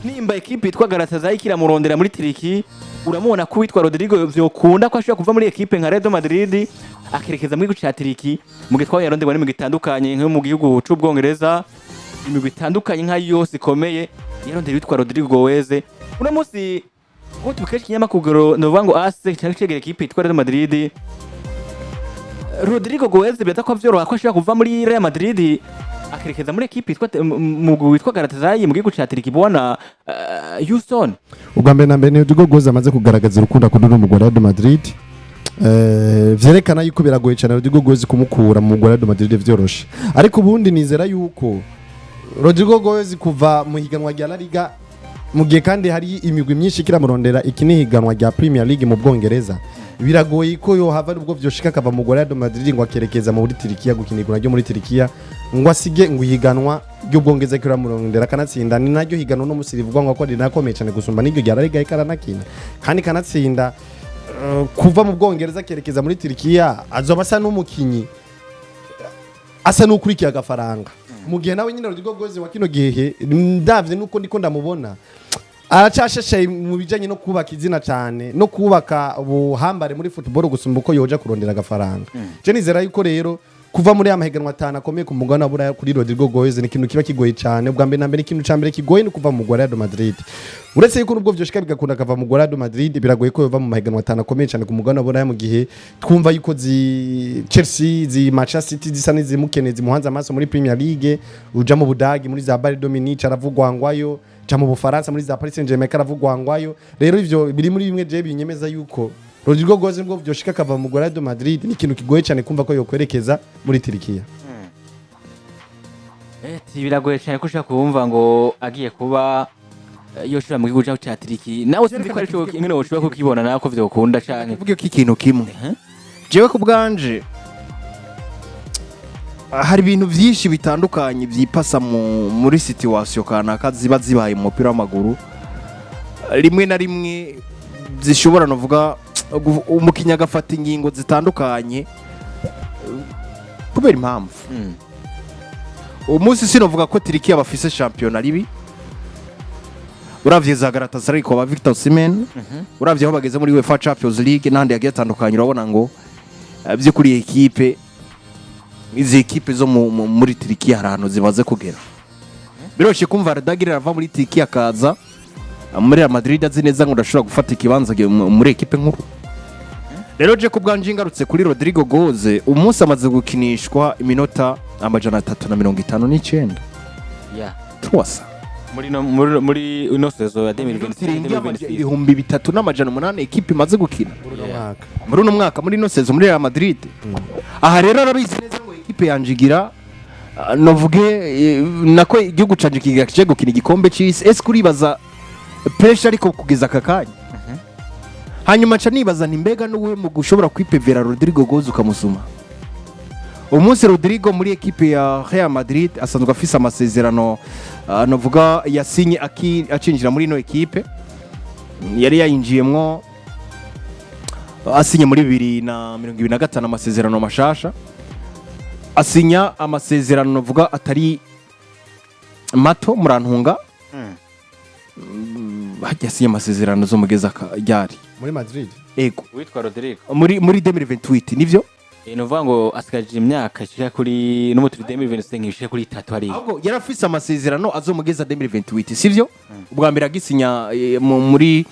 nimba ekipe yitwa Galatasaray kiramurondera muri Turiki uramubona ko witwa Rodrigo vyokunda ko ashobora kuva muri ekipe nka Real Madrid akerekeza muri guca Turiki mu gitwa yarondebwa n'imigwi itandukanye nko mu gihugu c'Ubwongereza imigwi itandukanye nka yose ikomeye yarondera witwa Rodrigo weze uno munsi ko tukeje kinyamakuru no ngo ase cyangwa cegera ekipe yitwa Real Madrid Rodrigo Goez beta ko vyoroha ko ashobora kuva muri Real Madrid akerekeza muri ekipe yitwa mu witwa Galatasaray mu gihugu ca Turiki bona Houston ubwa mbere na mbere Rodrigo Goez amaze kugaragaza urukundo akunda mu Real Madrid vyerekana yuko biragoye cyane Rodrigo Goez kumukura mu Real Madrid vyoroshe ariko ubundi nizera yuko Rodrigo Goez kuva mu higanwa rya La Liga mu gihe kandi hari imigwi myinshi kiramurondera ikini higanwa rya Premier League mu Bwongereza biragoye ko yo hava ubwo vyoshika kava mu Real Madrid ngo akerekeza muri Turkiya gukinirwa ryo muri Turkiya ngo asige ngo yiganwa ry'Ubwongereza kiramurondera kanatsinda ni naryo higanwa no musirivugwa ngo ko rinakomeye cyane gusumba n'iryo rya La Liga ikaranakina kandi kanatsinda kuva mu Bwongereza kerekeza muri Turkiya azoba asa n'umukinyi asa n'ukurikiye agafaranga mu gihe nawe nyine Rodrigo Goez wa kino gihe ndavye nuko ndiko ndamubona aracashashe mu bijanye no kubaka izina cyane no kubaka ubuhambare muri football gusumba uko yoja kurondera agafaranga je nizera yuko rero kuva muri amahiganwa 5 akomeye ku mugana bura kuri Rodrigo Goez ni kintu kiba kigoye cyane ubwa mbere na mbere ikintu cyambere kigoye ni kuva mu Real Madrid uretse yuko nubwo vyoshika bigakunda kava mu Real Madrid biragoye ko yova mu mahiganwa 5 akomeye cyane ku mugana bura mu gihe twumva yuko Chelsea zi Manchester City zisa n'izimukenezi muhanza amaso muri Premier League uja mu Budagi muri za Bayern Munich aravugwa ngwayo cha mu Bufaransa muri za Paris Saint-Germain karavugwa ngwayo rero ivyo biri muri bimwe je binyemeza yuko Rodrigo Goez ngo vyoshika kava mu Real Madrid ni kintu kigoye cyane kumva ko yokwerekeza muri Turkiya biragoye cyane ko ushaka kumva ngo agiye kuba yoshira mu gihugu cya Turiki nawe sinzi ko ari cyo ingene woshobora kukibona nako vyokunda cyane kuvuga ko ikintu kimwe jewe ku bwanje hari ibintu byinshi bitandukanye byipasa muri situation kanaka ziba zibaye mu mupira w'amaguru rimwe na rimwe zishobora novuga umukinya gafata ingingo zitandukanye kubera impamvu umunsi sinovuga ko Turiki abafise champion ribi uravye za Galatasaray ko ba Victor Osimhen uravye aho bageze muri UEFA Champions League nandi yagiye atandukanye urabona ngo byo kuri equipe izi equipe zo muri Turiki harano zimaze kugera biroshe kumva Rodrigo ava muri Turiki akaza muri Real Madrid azineza ngo ndashobora gufata ikibanza muri equipe nkuru rero je kubwanje ingarutse kuri Rodrigo Goez umunsi amaze gukinishwa iminota 359 twasa muri ino sezo ya 2020 ibihumbi 3,800 equipe imaze gukina muri uno mwaka muri ino sezo muri Real Madrid aha rero arabizi neza ngo equipe yanjigira novuge nako igihugu canje kigaje gukina igikombe cy'isi ese kuribaza pressure ariko kugeza akakanya hanyuma cha nibaza ni mbega n'uwe mu gushobora kwipevera Rodrigo Goez ukamusuma umunsi Rodrigo muri equipe ya Real Madrid asanzwe afise amasezerano novuga yasinye acinjira muri ino equipe yari yayinjiyemwo asinye muri 2025 amasezerano mashasha asinya amasezerano novuga atari mato murantunga hajya asinya amasezerano zo mugeza ryari muri Madrid ego witwa Rodrigo muri 2028 nivyo nuvuga ngo asikaje imyaka ishika kuri no mu 2025 ishika kuri 3 hari ahubwo yarafise amasezerano azomugeza 2028 sivyo ubwa mbere agisinya muri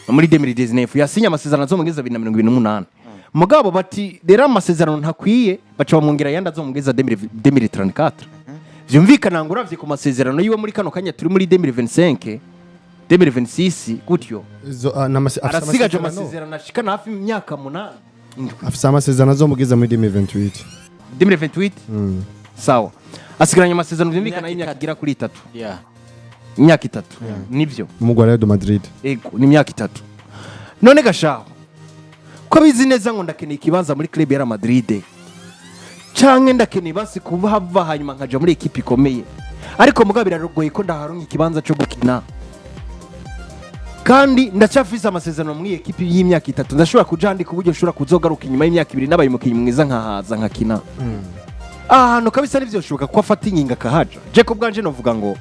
2019 yasinya amasezerano azomugeza 2028 mugabo bati rero amasezerano ntakwiye baca bamwongera yandi azomugeza 2034 vyumvikana ngo uravye ku masezerano yiwe muri kano kanya turi muri 2025 2026 gutyo arasigaje amasezerano ashikana hafi imyaka 8 afise amasezerano azomugeza muri 2028 sawa asigaranye amasezerano vyumvikana y'imyaka igira kuri 3 imyaka 3 nivyo mu Real Madrid ego ni imyaka 3 none gashaho ko bizi neza ngo ndakeneye ikibanza muri club ya Madrid canke ndakeneye basi kuba hava hanyuma nkaja muri equipe ikomeye ariko mugabo birarogoye ko ndaharonka ikibanza cyo gukina kandi ndacafise amasezerano muri equipe y'imyaka 3 ndashobora kujandi kuburyo ushobora kuzogaruka inyuma y'imyaka 2 nabaye mukinyi mwiza nkahaza nkakina hano kabisa nivyo shoboka ko afata inginga kahaja je ko bwanje novuga ngo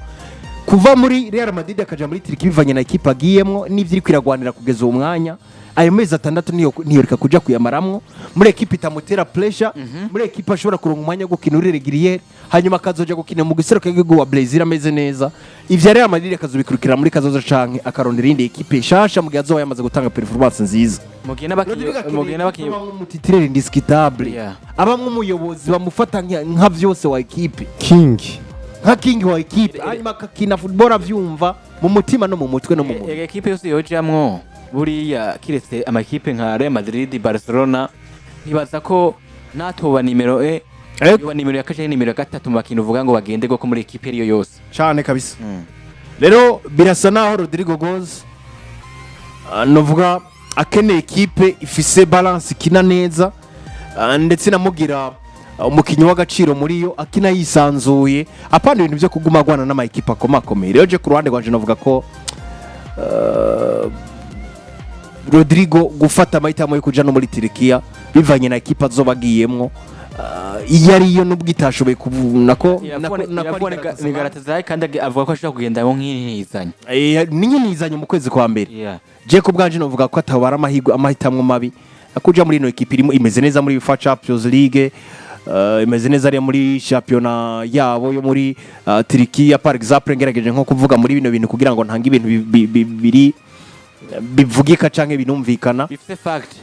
kuva muri Real Madrid akaja muri Turkey bivanye na equipe agiyemwo n'ivyo iri kwiragwanira kugeza uwo mwanya ayo mezi 6 niyo reka kuja kuyamaramwo muri equipe itamutera pressure muri equipe ashobora kuronka umwanya wo gukina uri regulier hanyuma akazoja gukina mu gisero k'igihugu wa Brazil ameze neza ivyo Real Madrid akazobikurikira muri kazoza canke akarondera indi equipe nshasha mu gihe azoba yamaze gutanga performance nziza mugena bakiye umutitirere indiscutable abamwe umuyobozi bamufata nka vyose wa equipe nka king wa equipe hanyuma akakina football avyumva mu mutima no mu mutwe no mu mutwe equipe yose yojamwo buriya kiretse amakipe nka Real Madrid, Barcelona ntibaza ko natoba nimero yoba nimero ya kaje nimero ya gatatu mu bakintu uvuga ngo bagende go muri equipe ariyo yose cyane kabisa. Rero birasa naho Rodrigo goes novuga akeneye equipe ifise balance kina neza ndetse namugira umukinyi w'agaciro muri yo akina yisanzuye apana ibintu byo kuguma gwana n'ama equipe akomakomeye. Rero je ku ruhande rwanje navuga ko Rodrigo gufata amahitamo yo kuja no muri Turkiya bivanye na equipe azobagiyemwo iyo ariyo nubwo itashoboye kubuna ko ni Galatasaray kandi avuga ko ashobora kugenda mu nk'inizanya n'inizanya mu kwezi kwa mbere. Je ku bwanje novuga ko atabara amahitamo mabi akuja muri no equipe irimo imeze neza muri UEFA Champions League imeze neza ari muri championa yabo yo muri Turkiya par exemple ngerageje nko kuvuga muri bino bintu kugira ngo ntanga ibintu biri bivugika canke binumvikana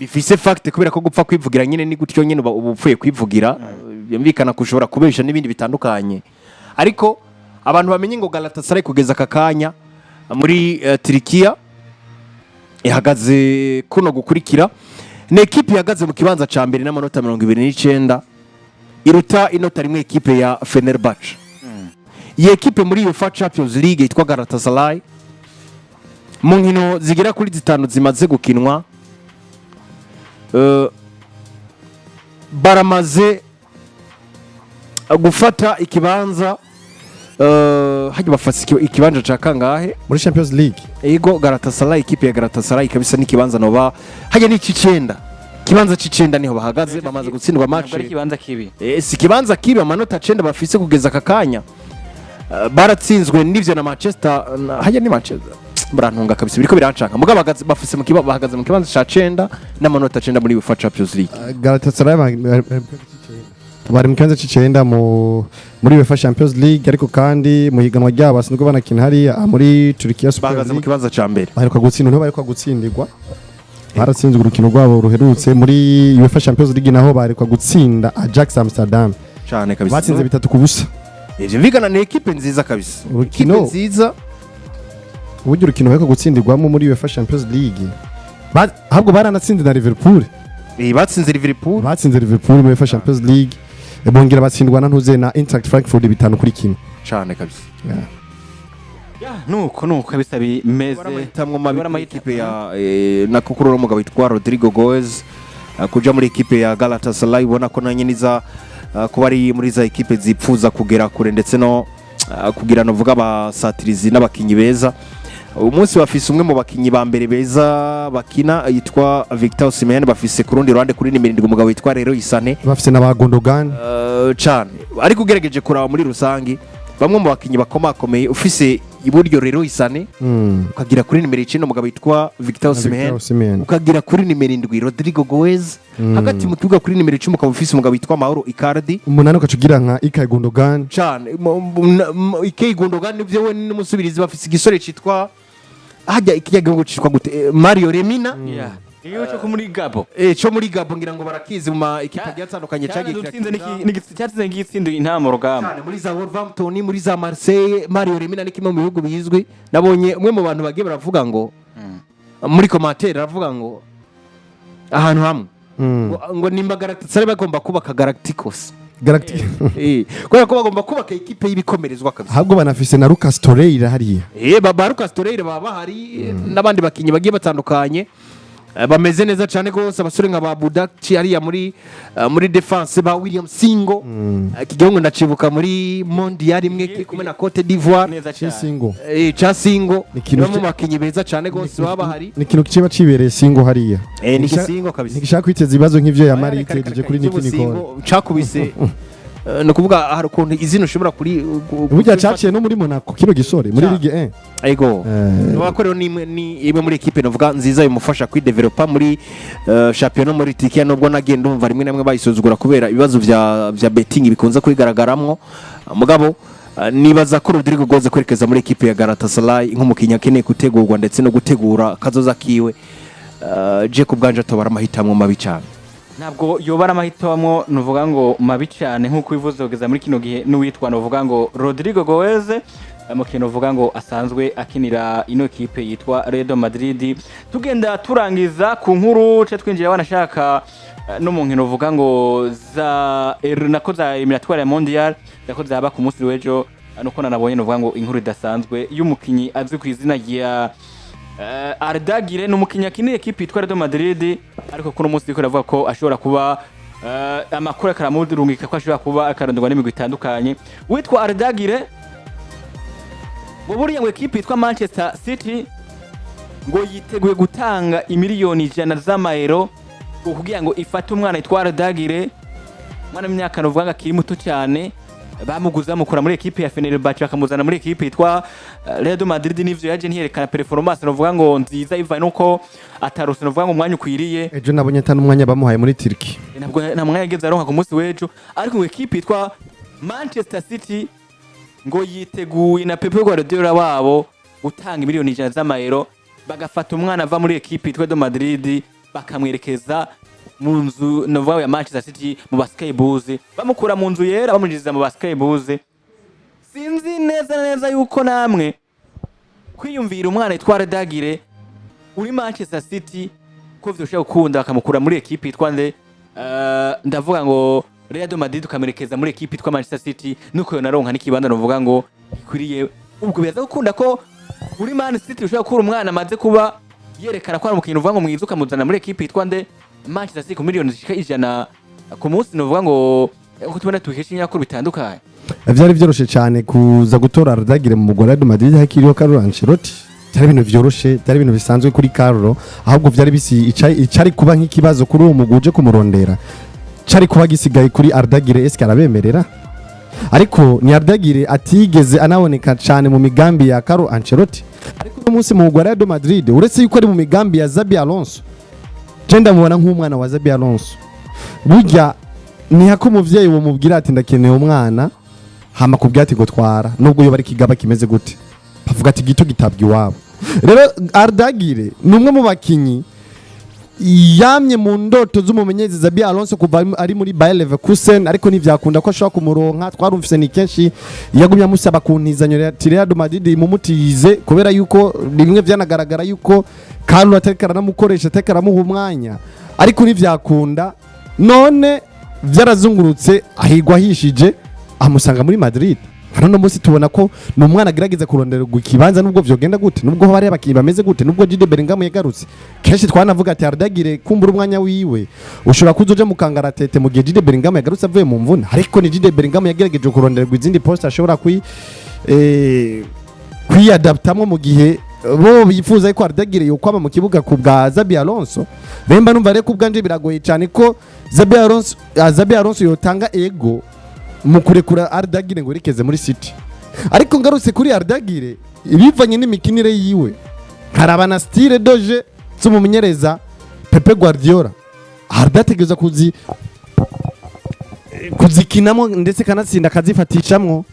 bifise fact kubera ko gupfa kwivugira nyine ni gutyo nyine ubupfuye kwivugira byumvikana kushobora kubesha n'ibindi bitandukanye ariko abantu bamenye ngo Galatasaray kugeza kakanya muri Turkiya ihagaze kuno gukurikira ne equipe ihagaze mu kibanza ca mbere n'amanota 29 iruta inota rimwe equipe ya Fenerbahce. Iyi equipe muri UEFA Champions League itwa Galatasaray mu nkino zigera kuri 5 zimaze gukinwa baramaze gufata ikibanza hajya bafata ikibanza ca kangahe muri Champions League. Ego Galatasaray equipe ya Galatasaray kabisa n'ikibanza noba hajya ni cicenda kibanza cicenda niho bahagaze bamaze gutsindwa match. Ari kibanza kibi. Si kibanza kibi amanota 9 bafise kugeza kakanya. Baratsinzwe n'ivyo na Manchester hajya ni Manchester burantunga kabisa biriko birancanga mugabo bafise bahagaze mu kibanza ca 9 n'amanota 9 muri UEFA Champions League. Galatasaray bari mu kibanza c'9 muri UEFA Champions League ariko kandi mu higanwa ryabo basanzwe banakina hari muri Turkiya Super League bahagaze mu kibanza ca mbere baheruka gutsindwa bariko gutsindirwa baratsinzwe urukino rwabo ruherutse muri UEFA Champions League naho baheruka gutsinda Ajax Amsterdam cyane kabisa batsinze 3-0. Ivyo bigana ni equipe nziza kabisa equipe nziza uburyo urukino baheruka gutsindirwamo muri UEFA Champions League ahubwo baranatsinze na Liverpool batsinze Liverpool muri UEFA Champions League bongera batsindwa na ntuze na Eintracht Frankfurt 5-1 cyane kabisa. nuko kabisa bimeze baramuhitamwo mabi equipe ya nakukuru n'umugabo witwa Rodrigo Goes kuja muri equipe ya Galatasaray ubona ko nanye niza kuba ari muri za equipe zipfuza kugera kure ndetse no kugira no vuga abasatirizi n'abakinyi beza. Umunsi bafise umwe mu bakinyi ba mbere beza bakina yitwa Victor Osimhen bafise ku rundi ruhande kuri nimero 7 umugabo witwa rero Isane bafise na Gundogan cyane ariko ugerageje kuraba muri rusangi bamwe mu bakinyi bakomakomeye ufise iburyo rero Isane ukagira kuri nimero 9 umugabo witwa Victor Osimhen ukagira kuri nimero 7 Rodrigo Goes hagati mu kibuga kuri nimero 10 ukaba ufise umugabo witwa Mauro Icardi umunani ukacugira nka Ilkay Gundogan cyane Ilkay Gundogan nivyo we n'umusubirizi bafise igisore citwa hajya ikiyago citwa gute Mario Lemina iyo cyo muri Gabo cyo muri Gabo ngira ngo barakizi mu equipe yatandukanye cyatsinze ngitsindu intamo rugamba muri za Wolverhampton muri za Marseille. Mario Lemina ni kimwe mu bihugu bizwi nabonye umwe mu bantu bagiye baravuga ngo muri commentaire aravuga ngo ahantu hamwe ngo nimba Galatasaray bagomba kubaka Galacticos kubera ko bagomba kubaka equipe y'ibikomerezwa kabisa ahubwo banafise na Lucas Torreira hariya baba Lucas Torreira baba hari n'abandi bakinyi bagiye batandukanye bameze neza cyane gose abasore nka Babudaci hariya muri defense ba William Singo kigongo ndacibuka muri mondial imwe kumwe na Cote d'Ivoire Singo no mu bakinyi beza cyane gose baba hari ni kintu kiba cibereye Singo hariya ni Singo kabisa nigishaka kwiteza ibibazo nk'ivyo ya Mari iteje kuri Niki Nicole cakubise no kuvuga hari ukuntu izina ushobora kuri burya caciye no muri Monaco kino gisore muri Ligue 1 ego bakorero ni imwe muri equipe novuga nziza yumufasha kwidevelopa muri championnat muri Turkiya nubwo nagenda umva rimwe namwe bayisuzugura kubera ibibazo vya betting bikunza kwigaragaramwo mugabo nibaza ko Rodrigo goze kwerekeza muri equipe ya Galatasaray nk'umukinnyi akeneye gutegurwa ndetse no gutegura kazoza kiwe je kubganje tobara amahitamwo mabi cyane ntabwo yobara amahitamo nuvuga ngo mabi cyane nk'uko bivuze kugeza muri kino gihe n'uwitwa nuvuga ngo Rodrigo Goeze umukino uvuga ngo asanzwe akinira ino equipe yitwa Real Madrid tugenda turangiza ku nkuru cyo twinjira wanashaka no mu nkino uvuga ngo za nako za eliminatoire ya mondial nako zaba ku munsi w'ejo nuko nanabonye nuvuga ngo inkuru idasanzwe y'umukinyi azwi ku izina rya Ardagire n'umukinnyi akinira equipe yitwa Real Madrid ariko kuno munsi biko ravuga ko ashobora kuba amakuru akaramudurungika ko ashobora kuba akarondwa n'imigwi itandukanye witwa Ardagire ngo buriya ngo equipe yitwa Manchester City ngo yiteguye gutanga imiliyoni 100 z'amayero kugira ngo ifate umwana yitwa Ardagire mwana w'imyaka novuga ngo akiri muto cyane bamuguza mukura muri equipe ya Fenerbahce bakamuzana muri equipe yitwa Real Madrid n'ivyo yaje ntiyerekana performance novuga ngo nziza iva nuko atarose novuga ngo umwanya ukwiriye ejo nabonye tano umwanya bamuhaye muri Turkey ntabwo nta mwanya yageze aronka ku munsi w'ejo ariko equipe yitwa Manchester City ngo yiteguye na Pep Guardiola wabo gutanga miliyoni 100 z'amayero bagafata umwana ava muri equipe yitwa Real Madrid bakamwerekeza mu nzu novuga ya Manchester City mu Sky Blues bamukura mu nzu yera bamunjiza mu Sky Blues sinzi neza yuko namwe kwiyumvira umwana yitwa Ardagire uri Manchester City ko vyoshaka gukunda bakamukura muri equipe yitwa ndavuga ngo Real Madrid ukamerekeza muri equipe yitwa Manchester City nuko yonaronka n'ikibanda novuga ngo ikuriye ubwo biraza gukunda ko uri Man City ushaka gukura umwana amaze kuba yerekana ko ari umukinnyi uvuga ngo mwiza ukamuzana muri equipe yitwa Manchester City ku miliyoni zishika 100 ku munsi novuga ngo uko tubona tuhesha inyakuru bitandukanye vyari vyoroshe cyane kuza gutora Ardagire mu mugwa Real Madrid hakiriho Carlo Ancelotti byari ibintu vyoroshe byari ibintu bisanzwe kuri Carlo ahubwo vyari bisi icari kuba nk'ikibazo kuri uwo muguje kumurondera cari kuba gisigaye kuri Ardagire eske arabemerera ariko ni Ardagire atigeze anaboneka cyane mu migambi ya Carlo Ancelotti ariko uno munsi mu mugwa Real Madrid uretse yuko ari mu migambi ya Xabi Alonso Jenda mubona nk'umwana wa Xabi Alonso burya ni hako umuvyeyi wo mubwira ati ndakeneye umwana hama kubyati ngo twara nubwo yo bari kigaba kimeze gute bavuga ati gito gitabwa iwabo rero Ardagire numwe mu bakinyi yamye mu ndoto z'umumenyereza Xabi Alonso kuva ari muri Bayer Leverkusen ariko ntivyakunda ko ashobora kumuronka twarumvise ni kenshi yagumye amusaba kuntizanyo ya Real Madrid mumutize kubera yuko rimwe vyanagaragara yuko Carlo atekara namukoresha atekara muha umwanya ariko ntivyakunda none vyarazungurutse ahigwa hishije amusanga muri Madrid hano munsi tubona ko numwana agerageza kurondera ikibanza nubwo vyogenda gute nubwo bari abakinyi bameze gute nubwo Jude Bellingham yagarutse kenshi twanavuga ati Ardagire kumbura umwanya wiwe ushobora kuzoja mu kangaratete mu gihe Jude Bellingham yagarutse avuye mu mvuna ariko ni Jude Bellingham yagerageje kurondera izindi post ashobora kwiadaptamwo mu gihe bo bifuza ko Ardagire yokwama mu kibuga ku bwa Xabi Alonso bemba numva reko ubwanje biragoye cyane ko Xabi Alonso yotanga ego mu kurekura Ardagire ngo rekeze muri City ariko ngarutse kuri Ardagire ibivanye n'imikinire yiwe harabana style doje z'umumenyereza Pep Guardiola Ardategeza kuzikinamo ndetse kanatsinda kazifatishamwo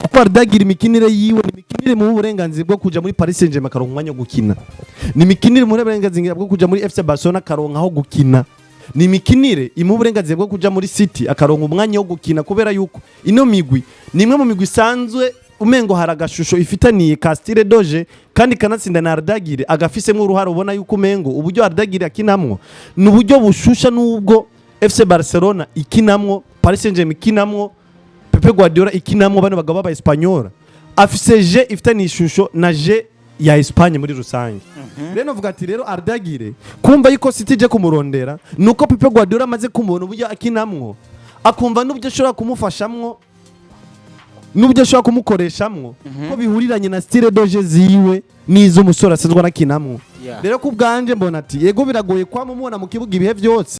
kuko Ardagire imikinire yiwe ni imikinire mu burenganzira bwo kuja muri Paris Saint-Germain karonka umwanya wo gukina ni imikinire mu burenganzira bwo kuja muri FC Barcelona karonka aho gukina ni mikinire imu burenganzira bwo kuja muri City akaronka umwanya wo gukina kubera yuko ino migwi nimwe mu migwi sanzwe umengo haragashusho ifitaniye ka style doje kandi kanatsinda na Ardagire agafisemo uruhara ubona yuko umengo uburyo Ardagire akinamwo n'uburyo bushusha nubwo FC Barcelona ikinamwo Paris Saint-Germain ikinamwo Pep Guardiola ikinamwo bano bagabo ba Espanyol afise je ifitaniye ishusho na je ya Espagne muri rusange rero vuga ati rero Ardagire kumva yuko City je kumurondera nuko Pep Guardiola amaze kumubona uburyo akinamwo akumva n'ubyo ashobora kumufashamwo n'ubyo ashobora kumukoreshamwo ko bihuriranye na style doje ziwe nizo umusore asezwa nakinamwo rero ku bwanje mbona ati yego biragoye kwa mumubona mu kibuga ibihe byose